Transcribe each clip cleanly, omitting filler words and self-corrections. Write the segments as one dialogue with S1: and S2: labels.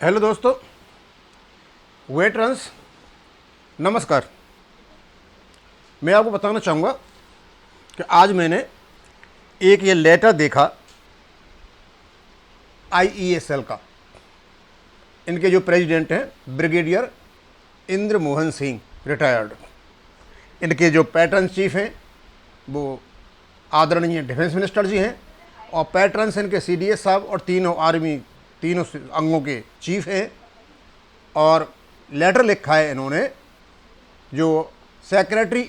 S1: Hello दोस्तों, veterans नमस्कार। मैं आपको बताना चाहूँगा कि आज मैंने एक ये लेटर देखा IESL का। इनके जो प्रेसिडेंट हैं ब्रिगेडियर इंद्र मोहन सिंह रिटायर्ड। इनके जो पैटर्न चीफ हैं वो आदरणीय डिफेंस मिनिस्टर जी हैं और पैटर्न्स इनके CDS साहब और तीनों आर्मी तीनों अंगों के चीफ हैं। और लेटर लिखा है इन्होंने जो सेक्रेटरी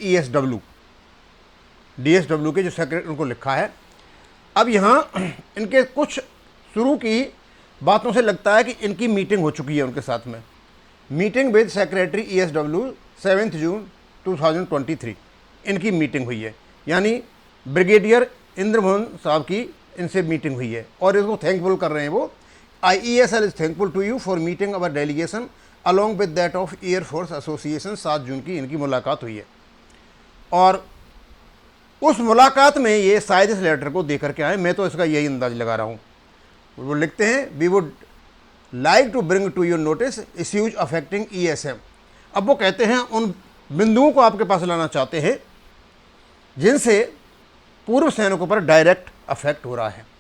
S1: DSW के जो सेक्रेटरी उनको लिखा है। अब यहाँ इनके कुछ शुरू की बातों से लगता है कि इनकी मीटिंग हो चुकी है उनके साथ में। मीटिंग विद सेक्रेटरी ESW 7 जून 2023 इनकी मीटिंग हुई है, यानी ब्रिगेडियर इंद्र मोहन साहब की इनसे मीटिंग हुई है और इसको थैंकफुल कर रहे हैं वो। IESL is thankful to you for meeting our delegation along with that of air force association. 7 जून की इनकी मुलाकात हुई है और उस मुलाकात में ये शायद इस लेटर को दे करके आए। मैं तो इसका यही अंदाज लगा रहा हूँ। वो लिखते हैं we would like to bring to your notice issues affecting ESM। अब वो कहते हैं उन बिंदुओं को आपके पास लाना चाहते हैं जिनसे पूर्व सैनिकों पर डायरेक्ट अफेक्ट हो रहा है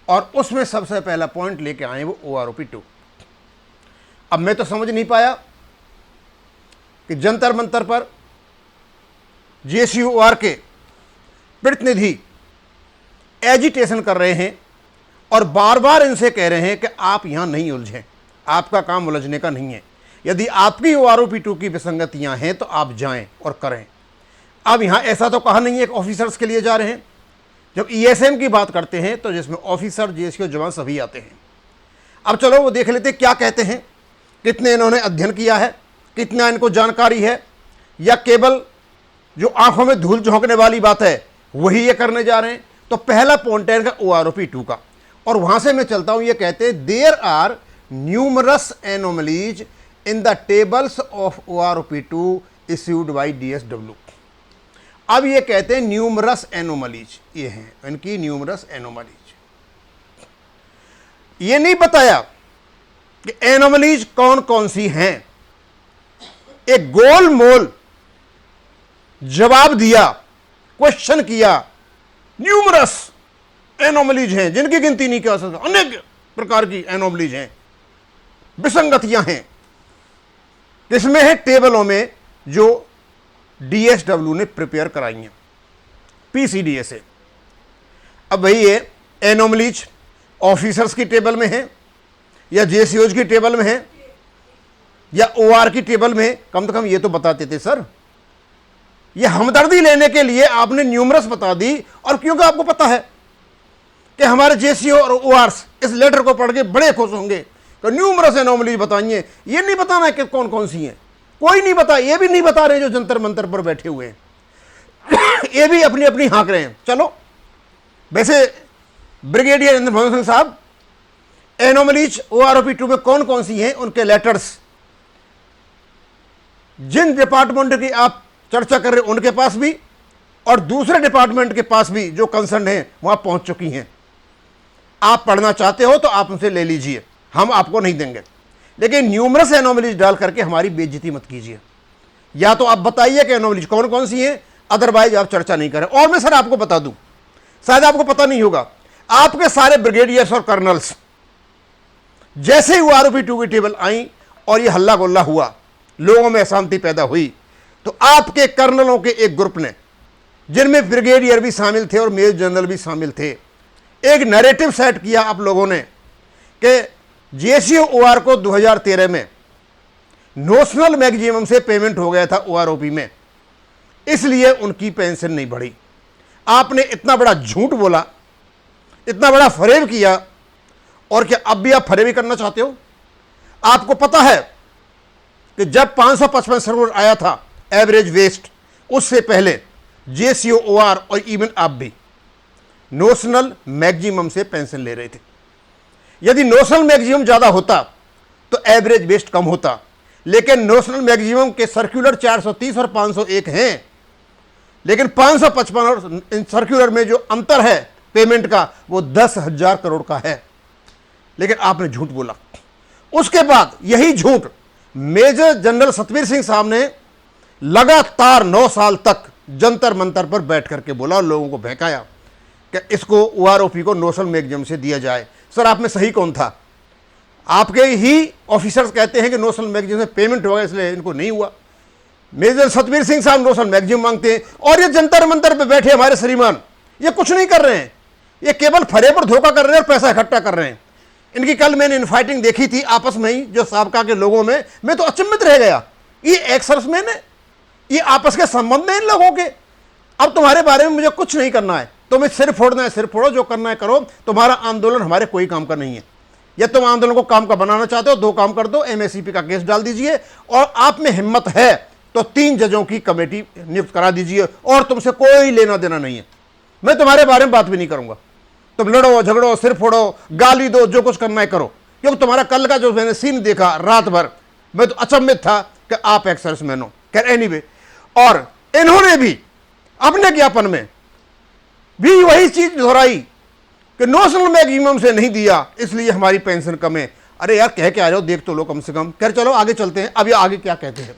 S1: और उसमें सबसे पहला पॉइंट लेके आए वो OROP 2। अब मैं तो समझ नहीं पाया कि जंतर मंतर पर JCOR के प्रतिनिधि एजिटेशन कर रहे हैं और बार बार इनसे कह रहे हैं कि आप यहां नहीं उलझें, आपका काम उलझने का नहीं है। यदि आपकी OROP 2 की विसंगतियां हैं तो आप जाएं और करें। अब यहां ऐसा तो कहा नहीं है कि ऑफिसर्स के लिए जा रहे हैं। जब ESM की बात करते हैं तो जिसमें ऑफिसर JCO जवान सभी आते हैं। अब चलो वो देख लेते क्या कहते हैं, कितने इन्होंने अध्ययन किया है, कितना इनको जानकारी है, या केवल जो आंखों में धूल झोंकने वाली बात है वही ये करने जा रहे हैं। तो पहला पॉइंट है इनका OROP 2 का और वहां से मैं चलता हूं। ये कहते हैं there are numerous anomalies in the tables of OROP 2 issued by DSW। अब ये कहते हैं न्यूमरस एनोमलीज, ये हैं इनकी न्यूमरस एनोमलीज। ये नहीं बताया कि एनोमलीज कौन कौन सी हैं। एक गोल मोल जवाब दिया, क्वेश्चन किया। न्यूमरस एनोमलीज हैं जिनकी गिनती नहीं कर सकता, अनेक प्रकार की एनोमलीज हैं, विसंगतियां हैं। किसमें है? टेबलों में जो DSW ने प्रिपेयर कराई हैं, PCDS से। अब वही है एनोमलीज ऑफिसर्स की टेबल में है या JCOs की टेबल में है या OR की टेबल में है। कम से कम ये तो बताते थे सर। ये हमदर्दी लेने के लिए आपने न्यूमरस बता दी, और क्योंकि आपको पता है कि हमारे JCO और ORs इस लेटर को पढ़ के बड़े खुश होंगे तो न्यूमरस एनोमलीज बताइए। ये नहीं बताना है कि कौन कौन सी हैं, कोई नहीं बता। ये भी नहीं बता रहे जो जंतर मंतर पर बैठे हुए हैं ये भी अपनी अपनी हाँक रहे हैं। चलो, वैसे ब्रिगेडियर इंद्र मोहन सिंह साहब एनोमलीज OROP 2 में कौन कौन सी हैं उनके लेटर्स जिन डिपार्टमेंट की आप चर्चा कर रहे हैं उनके पास भी और दूसरे डिपार्टमेंट के पास भी जो कंसर्न है वहां पहुंच चुकी हैं। आप पढ़ना चाहते हो तो आप उनसे ले लीजिए, हम आपको नहीं देंगे, लेकिन न्यूमरस एनोमलीज डाल करके हमारी बेइज्जती मत कीजिए। या तो आप बताइए कि एनोमलीज कौन कौन सी हैं, अदरवाइज आप चर्चा नहीं करें। और मैं सर आपको बता दूं, शायद आपको पता नहीं होगा, आपके सारे ब्रिगेडियर्स और कर्नल्स जैसे ही OROP 2 की टेबल आई और ये हल्ला गोल्ला हुआ, लोगों में अशांति पैदा हुई, तो आपके कर्नलों के एक ग्रुप ने, जिनमें ब्रिगेडियर भी शामिल थे और मेजर जनरल भी शामिल थे, एक नैरेटिव सेट किया आप लोगों ने कि JCO OR को 2013 में नोशनल मैक्सिमम से पेमेंट हो गया था OROP में, इसलिए उनकी पेंशन नहीं बढ़ी। आपने इतना बड़ा झूठ बोला, इतना बड़ा फरेब किया, और क्या अब भी आप फरेबी करना चाहते हो? आपको पता है कि जब 555 सर्कुलर आया था एवरेज वेस्ट, उससे पहले JCO OR और इवन आप भी नोशनल मैक्सिमम से पेंशन ले रहे थे। यदि नोशनल मैक्सिमम ज़्यादा होता तो एवरेज वेस्ट कम होता, लेकिन नोशनल मैक्सिमम के सर्कुलर 430 और 501 हैं, लेकिन 555 और सर्कुलर में जो अंतर है पेमेंट का वो 10,000 करोड़ का है। लेकिन आपने झूठ बोला। उसके बाद यही झूठ मेजर जनरल सतवीर सिंह साहब ने लगातार 9 साल तक जंतर मंतर पर बैठ करके बोला और लोगों को बहकाया कि इसको OROP को नेशनल मैगजीम से दिया जाए। सर, आप में सही कौन था? आपके ही ऑफिसर्स कहते हैं कि नेशनल मैगजीम से पेमेंट होगा इसलिए इनको नहीं हुआ। मेजर सतवीर सिंह साहब नेशनल मैगजीम मांगते हैं और ये जंतर मंतर पे बैठे हमारे श्रीमान ये कुछ नहीं कर रहे हैं, ये केवल फरे पर धोखा कर रहे हैं और पैसा इकट्ठा कर रहे हैं। इनकी कल मैंने इनफाइटिंग देखी थी आपस में ही जो साबका के लोगों में, मैं तो अचंभित रह गया। ये एक्स सर्विसमैन है, ये आपस के संबंध में इन लोगों के। अब तुम्हारे बारे में मुझे कुछ नहीं करना है, तुम्हें सिर फोड़ना है सिर फोड़ो, जो करना है करो, तुम्हारा आंदोलन हमारे कोई काम का नहीं है। या तुम आंदोलन को काम का बनाना चाहते हो, 2 काम कर दो, MSCP का केस डाल दीजिए और आप में हिम्मत है तो 3 जजों की कमेटी नियुक्त करा दीजिए और तुमसे कोई लेना देना नहीं है। मैं तुम्हारे बारे में बात भी नहीं करूंगा। तुम लड़ो झगड़ो सिर फोड़ो गाली दो, जो कुछ करना है करो, क्योंकि तुम्हारा कल का जो मैंने सीन देखा रात भर, मैं तो अचंभित था कि आप एक सर्विसमैन हो। खैर एनीवे, और इन्होंने भी अपने ज्ञापन में भी वही चीज दोहराई कि नेशनल मैगजीम से नहीं दिया इसलिए हमारी पेंशन कम है। अरे यार, कह के आ जाओ, देख तो लो कम से कम। खैर चलो आगे चलते हैं। अब ये आगे क्या कहते हैं?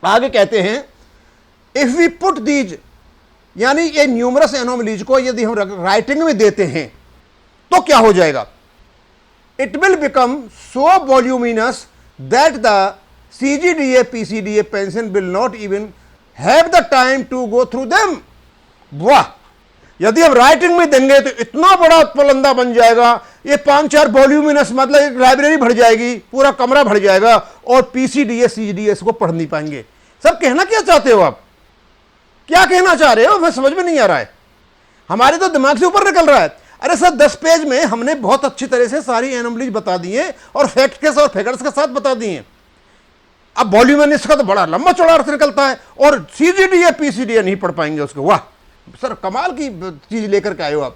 S1: आगे कहते हैं इफ वी पुट दीज, यानी ये न्यूमरस एनोमलीज को यदि हम राइटिंग में देते हैं तो क्या हो जाएगा? It will become so voluminous that the CGDA PCDA pension will not even have the time to go through them. वाह, यदि हम राइटिंग में देंगे तो इतना बड़ा पलंदा बन जाएगा, ये 5-4 वॉल्यूमिनस, मतलब एक लाइब्रेरी भर जाएगी, पूरा कमरा भर जाएगा और PCDA CGDS को पढ़ नहीं पाएंगे। सब कहना क्या चाहते हो आप? क्या कहना चाह रहे हो? मैं समझ में नहीं आ रहा है, हमारे तो दिमाग से ऊपर निकल रहा है। अरे सर, 10 पेज में हमने बहुत अच्छी तरह से सारी एनोमलीज बता दी हैं और फैक्ट के साथ फिगर्स के साथ बता दी हैं। अब वॉल्यूमिनस का तो बड़ा लंबा चौड़ा अर्थ निकलता है और CGDA PCDA नहीं पढ़ पाएंगे उसको। वाह सर, कमाल की चीज लेकर के आए हो आप।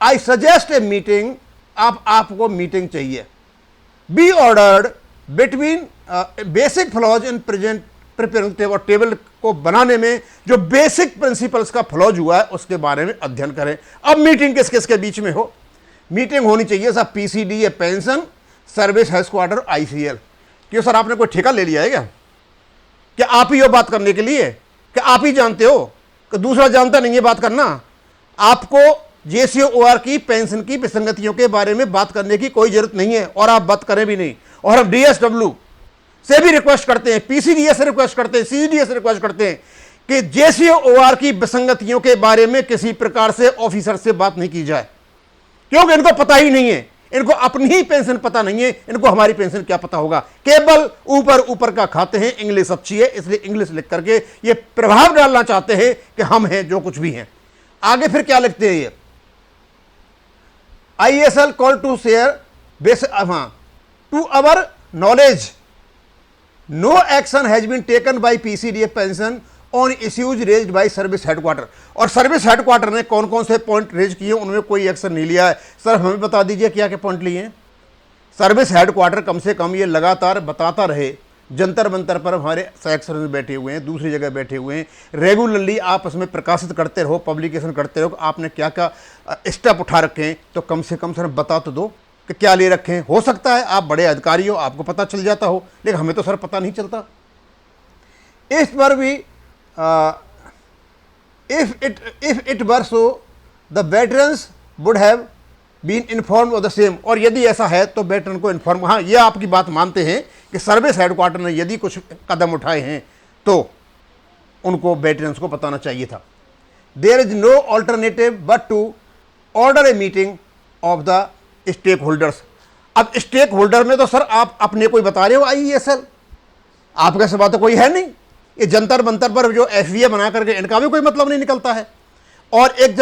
S1: आई सजेस्ट ए मीटिंग, आपको मीटिंग चाहिए। Be ordered between basic flaws in present preparing table को बनाने में जो बेसिक प्रिंसिपल्स का फ्लॉज हुआ है उसके बारे में अध्ययन करें। अब मीटिंग किस किस के बीच में हो? मीटिंग होनी चाहिए साहब PCDA pension, service headquarter, ICL। क्यों सर, आपने कोई ठेका ले लिया है क्या? क्या आप ही हो बात करने के लिए? क्या आप ही जानते हो कि दूसरा जानता नहीं है बात करना? आपको JCOR की पेंशन की विसंगतियों के बारे में बात करने की कोई जरूरत नहीं है और आप बात करें भी नहीं। और हम DSW से भी रिक्वेस्ट करते हैं, PCDA से रिक्वेस्ट करते हैं, CGDA से रिक्वेस्ट करते हैं कि JCOR की विसंगतियों के बारे में किसी प्रकार से ऑफिसर से बात नहीं की जाए, क्योंकि इनको पता ही नहीं है, इनको अपनी ही पेंशन पता नहीं है, इनको हमारी पेंशन क्या पता होगा। केवल ऊपर ऊपर का खाते हैं, इंग्लिश अच्छी है इसलिए इंग्लिश लिख करके ये प्रभाव डालना चाहते हैं कि हम हैं जो कुछ भी हैं। आगे फिर क्या लिखते हैं ये? ISL call to share base, to our knowledge no action has been taken by PCDA pension on issues raised by service headquarter. और सर्विस हेडक्वार्टर ने कौन कौन से पॉइंट रेज किए, उनमें कोई एक्शन नहीं लिया है। सर हमें बता दीजिए क्या क्या पॉइंट लिए हैं? सर्विस हेडक्वार्टर कम से कम ये लगातार बताता रहे, जंतर मंतर पर हमारे सेक्शन में बैठे हुए हैं, दूसरी जगह बैठे हुए हैं, रेगुलरली आपस में प्रकाशित करते रहो, पब्लिकेशन करते रहो, आपने क्या क्या स्टेप उठा रखे हैं, तो कम से कम सर बता तो दो कि क्या ले रखे हैं। हो सकता है आप बड़े अधिकारी हो, आपको पता चल जाता हो, लेकिन हमें तो सर पता नहीं चलता। इस पर भी if it were so the veterans would have been informed of the same। और यदि ऐसा है तो वेटरन को इन्फॉर्म, हाँ ये आपकी बात मानते हैं कि सर्विस हेडक्वार्टर ने यदि कुछ कदम उठाए हैं तो उनको वेटरन्स को बताना चाहिए था। There is no alternative but to order a meeting of the stakeholders. अब स्टेक होल्डर में तो सर आप अपने कोई बता रहे हो IESL, आपके सिवा तो कोई है नहीं। ये जंतर मंतर पर जो FVA बना करके इनका भी कोई मतलब नहीं निकलता है, और एक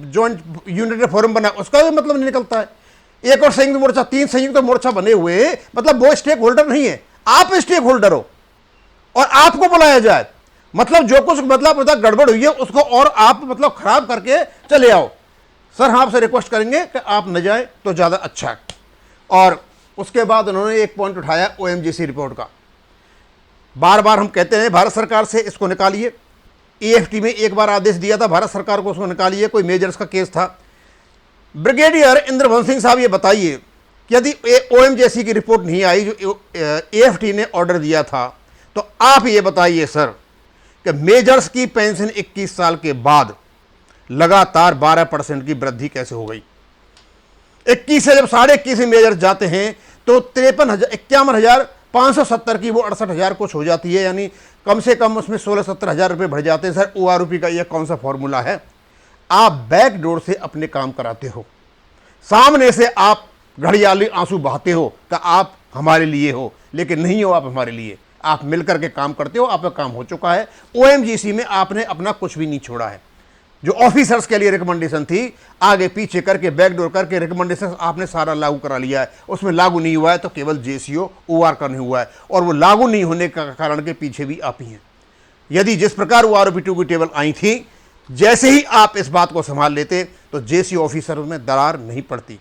S1: जॉइंट यूनिटेड फोरम बना उसका भी मतलब नहीं निकलता है। एक और संयुक्त मोर्चा, 3 संयुक्त मोर्चा बने हुए हैं, मतलब वो स्टेक होल्डर नहीं है, आप स्टेक होल्डर हो और आपको बुलाया जाए, मतलब जो कुछ मतलब गड़बड़ हुई है उसको और आप मतलब खराब करके चले आओ। सर हम आपसे रिक्वेस्ट करेंगे कि आप न जाए तो ज़्यादा अच्छा है। और उसके बाद उन्होंने एक पॉइंट उठाया OMGC रिपोर्ट का। बार बार हम कहते हैं भारत सरकार से इसको निकालिए। EFT में एक बार आदेश दिया था भारत सरकार को, उसको निकालिए, कोई मेजर्स का केस था। ब्रिगेडियर इंद्रभवन सिंह साहब, ये बताइए कि यदि ओएमजेसी की रिपोर्ट नहीं आई जो एएफटी ने ऑर्डर दिया था, तो आप ये बताइए सर कि मेजर्स की पेंशन 21 साल के बाद लगातार 12% की वृद्धि कैसे हो गई? 21 से जब 21.5 मेजर जाते हैं तो 51,570 की वो 68,000 कुछ हो जाती है, यानी कम से कम उसमें 16-17 हज़ार रुपये बढ़ जाते हैं। सर ओआरओपी का यह कौन सा फॉर्मूला है? आप बैक डोर से अपने काम कराते हो, सामने से आप घड़ियाली आंसू बहाते हो कि आप हमारे लिए हो, लेकिन नहीं हो आप हमारे लिए। आप मिलकर के काम करते हो, आपका काम हो चुका है। ओएमजीसी में आपने अपना कुछ भी नहीं छोड़ा है। जो ऑफिसर्स के लिए रिकमेंडेशन थी, आगे पीछे करके बैकडोर करके रिकमेंडेशन आपने सारा लागू करा लिया है। उसमें लागू नहीं हुआ है तो केवल जेसीओ ओआर का नहीं हुआ है, और वो लागू नहीं होने का कारण के पीछे भी आप ही हैं। यदि जिस प्रकार ओआरओपी 2 की टेबल आई थी, जैसे ही आप इस बात को संभाल लेते तो जेसीओ ऑफिसर में दरार नहीं पड़ती,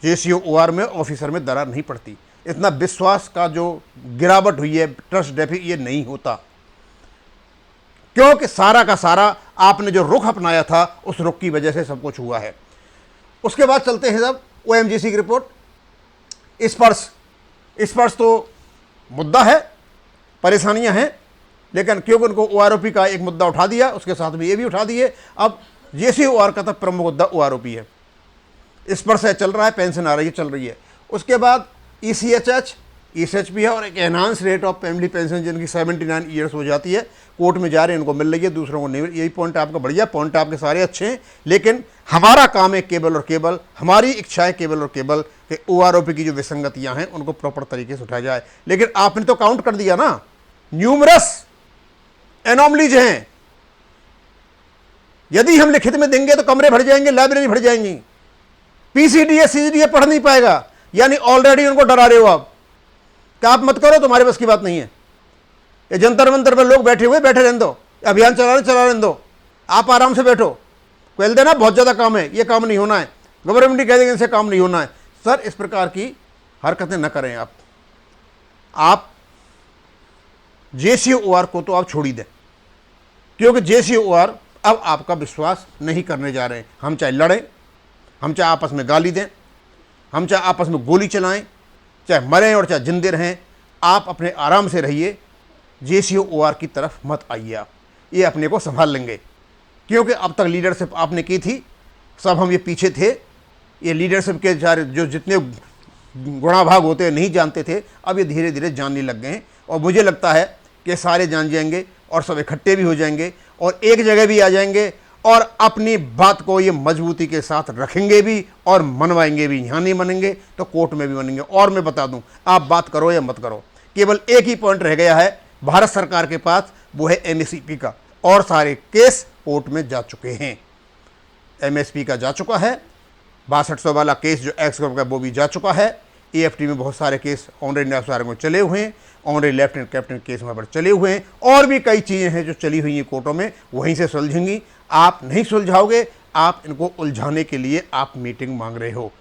S1: जेसीओ ओआर में ऑफिसर में दरार नहीं पड़ती। इतना विश्वास का जो गिरावट हुई है, ट्रस्ट डेफिसिट, ये नहीं होता, क्योंकि सारा का सारा आपने जो रुख अपनाया था उस रुख की वजह से सब कुछ हुआ है। उसके बाद चलते हैं साहब ओएमजीसी की रिपोर्ट। स्पर्श तो मुद्दा है, परेशानियां हैं, लेकिन क्योंकि उनको ओआरओपी का एक मुद्दा उठा दिया, उसके साथ में ये भी उठा दिए। अब जेसीओआर का तो प्रमुख मुद्दा ओआरओपी है। स्पर्श चल रहा है, पेंशन आ रही है, चल रही है। उसके बाद ईसीएचएच, ईएसएचपी है, और एक enhance rate of family pension जिनकी 79 ईयर्स हो जाती है, कोर्ट में जा रहे हैं, उनको मिल रही है, दूसरों को नहीं। यही पॉइंट आपका बढ़िया पॉइंट, आपके सारे अच्छे हैं, लेकिन हमारा काम है केवल और केवल, हमारी इच्छा है केवल और केवल कि ओआरओपी की जो विसंगतियां हैं उनको प्रॉपर तरीके से उठाया जाए। लेकिन आपने तो काउंट कर दिया ना, न्यूमरस एनोमलीज हैं। यदि हम लिखित में देंगे तो कमरे भर जाएंगे, लाइब्रेरी भर जाएंगी, पीसीडीए सीजीडीए पढ़ नहीं पाएगा। यानी ऑलरेडी उनको डरा रहे हो आप कि आप मत करो, तुम्हारे बस की बात नहीं है। ये जंतर मंतर पर लोग बैठे हुए, बैठे रहने दो, अभियान चला रहने दो, आप आराम से बैठो। कह देना बहुत ज़्यादा काम है, ये काम नहीं होना है, गवर्नमेंट ही कह देंगे इनसे काम नहीं होना है। सर इस प्रकार की हरकतें न करें आप जेसीओआर को तो आप छोड़ ही दें, क्योंकि जेसीओआर अब आपका विश्वास नहीं करने जा रहे हैं। हम चाहे लड़ें, हम चाहे आपस में गाली दें, हम चाहे आपस में गोली चलाएं, चाहे मरें और चाहे जिंदे रहें, आप अपने आराम से रहिए, जेसीओआर की तरफ मत आइए। आप ये अपने को संभाल लेंगे, क्योंकि अब तक लीडरशिप आपने की थी, सब हम ये पीछे थे। ये लीडरशिप के सारे जो जितने गुणाभाग होते हैं नहीं जानते थे, अब ये धीरे धीरे जानने लग गए हैं, और मुझे लगता है कि सारे जान जाएंगे और सब इकट्ठे भी हो जाएंगे और एक जगह भी आ जाएंगे, और अपनी बात को ये मजबूती के साथ रखेंगे भी और मनवाएंगे भी। यहाँ नहीं मानेंगे तो कोर्ट में भी मानेंगे। और मैं बता दूं, आप बात करो या मत करो, केवल एक ही पॉइंट रह गया है भारत सरकार के पास, वो है एमएसपी का, और सारे केस कोर्ट में जा चुके हैं। एमएसपी का जा चुका है, 6200 वाला केस जो एक्स का वो भी जा चुका है। एएफटी में बहुत सारे केस ऑनरेरी नायब में चले हुए हैं, ऑनरेरी लेफ्टिनेंट कैप्टन केस वहाँ पर चले हुए हैं, और भी कई चीज़ें हैं जो चली हुई हैं कोर्टों में, वहीं से सुलझेंगी। आप नहीं सुलझाओगे, आप इनको उलझाने के लिए आप मीटिंग मांग रहे हो।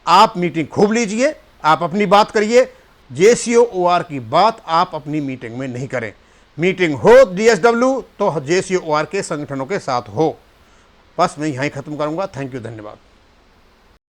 S1: आप मीटिंग खूब लीजिए, आप अपनी बात करिए, जेसीओआर की बात आप अपनी मीटिंग में नहीं करें। मीटिंग हो डीएसडब्ल्यू तो जेसीओआर के संगठनों के साथ हो। बस मैं यहीं ख़त्म करूँगा। थैंक यू, धन्यवाद।